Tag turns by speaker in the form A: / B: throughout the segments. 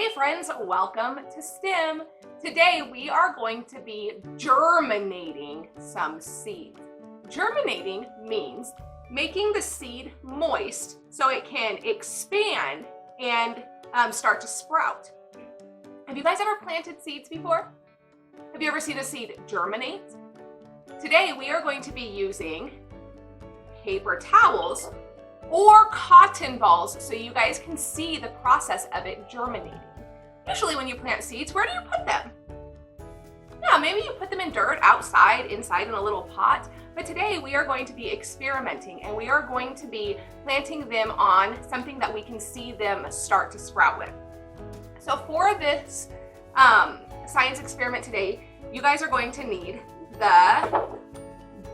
A: Hey friends, welcome to STEM. Today we are going to be germinating some seeds. Germinating means making the seed moist so it can expand and start to sprout. Have you guys ever planted seeds before? Have you ever seen a seed germinate? Today we are going to be using paper towels or cotton balls so you guys can see the process of it germinating. Usually when you plant seeds, where do you put them? Yeah, maybe you put them in dirt, outside, inside in a little pot, but today we are going to be experimenting and we are going to be planting them on something that we can see them start to sprout with. So for this science experiment today, you guys are going to need the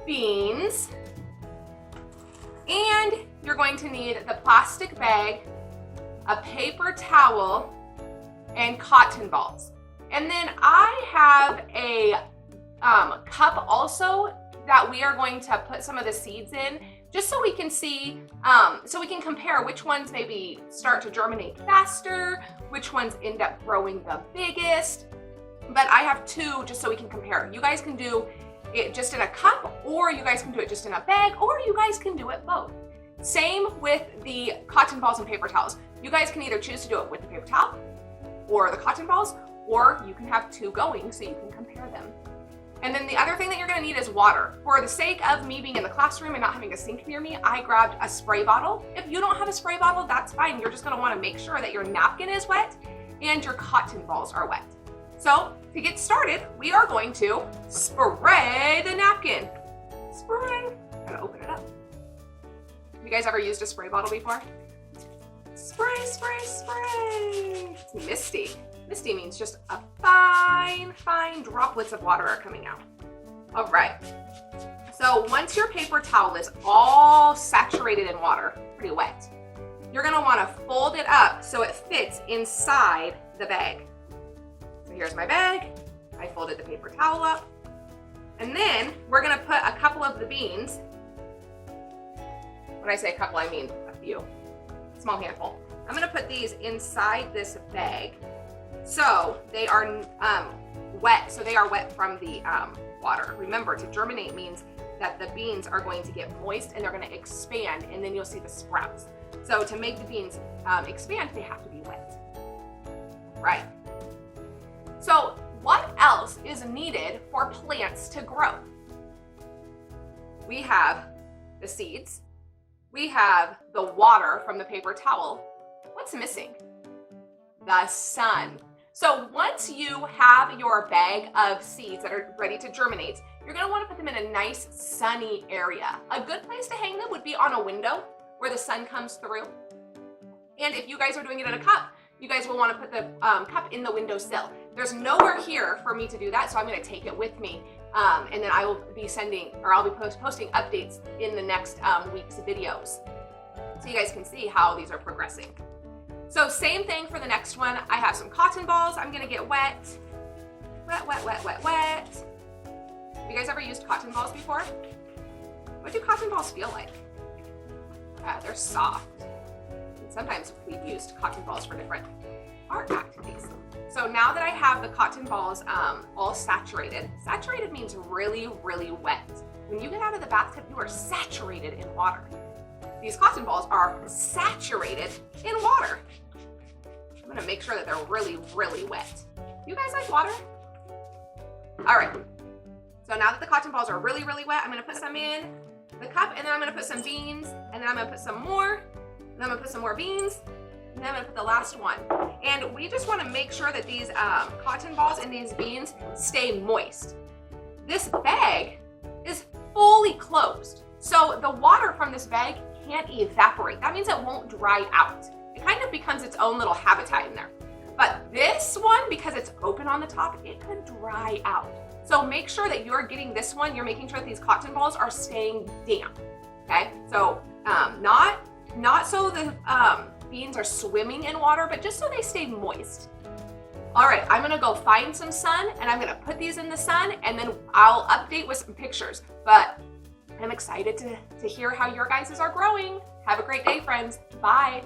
A: beans, and you're going to need the plastic bag, a paper towel, and cotton balls. And then I have a cup also that we are going to put some of the seeds in, just so we can see, so we can compare which ones maybe start to germinate faster, which ones end up growing the biggest. But I have two just so we can compare. You guys can do it just in a cup, or you guys can do it just in a bag, or you guys can do it both. Same with the cotton balls and paper towels. You guys can either choose to do it with the paper towel or the cotton balls, or you can have two going so you can compare them. And then the other thing that you're gonna need is water. For the sake of me being in the classroom and not having a sink near me, I grabbed a spray bottle. If you don't have a spray bottle, that's fine. You're just gonna wanna make sure that your napkin is wet and your cotton balls are wet. So to get started, we are going to spray the napkin. Spray. I'm gonna open it up. You guys ever used a spray bottle before? Spray, spray, spray. It's misty. Misty means just a fine, fine droplets of water are coming out. All right. So once your paper towel is all saturated in water, pretty wet, you're gonna wanna fold it up so it fits inside the bag. So here's my bag. I folded the paper towel up. And then we're gonna put a couple of the beans. When I say a couple, I mean a few, small handful. I'm gonna put these inside this bag. So they are wet, so they are wet from the water. Remember, to germinate means that the beans are going to get moist and they're gonna expand, and then you'll see the sprouts. So to make the beans expand, they have to be wet, right? So what else is needed for plants to grow? We have the seeds, we have the water from the paper towel. What's missing? The sun. So once you have your bag of seeds that are ready to germinate, you're gonna wanna put them in a nice sunny area. A good place to hang them would be on a window where the sun comes through. And if you guys are doing it in a cup, you guys will wanna put the cup in the windowsill. There's nowhere here for me to do that, so I'm gonna take it with me. And then I will be sending, or I'll be posting updates in the next week's videos, so you guys can see how these are progressing. So same thing for the next one. I have some cotton balls. I'm gonna get wet. Wet, wet, wet, wet, wet. Have you guys ever used cotton balls before? What do cotton balls feel like? They're soft. And sometimes we've used cotton balls for different art activities. So now that I have the cotton balls all saturated, saturated means really, really wet. When you get out of the bathtub, you are saturated in water. These cotton balls are saturated in water. I'm gonna make sure that they're really, really wet. You guys like water? All right. So now that the cotton balls are really, really wet, I'm gonna put some in the cup, and then I'm gonna put some beans, and then I'm gonna put some more, and then I'm gonna put some more beans, and then I'm gonna put the last one. And we just wanna make sure that these cotton balls and these beans stay moist. This bag is fully closed. So the water from this bag can't evaporate. That means it won't dry out. It kind of becomes its own little habitat in there. But this one, because it's open on the top, it could dry out. So make sure that you're getting this one, you're making sure that these cotton balls are staying damp, okay? So not so the beans are swimming in water, but just so they stay moist. All right, I'm gonna go find some sun, and I'm gonna put these in the sun, and then I'll update with some pictures. But I'm excited to hear how your guys' are growing. Have a great day, friends. Bye.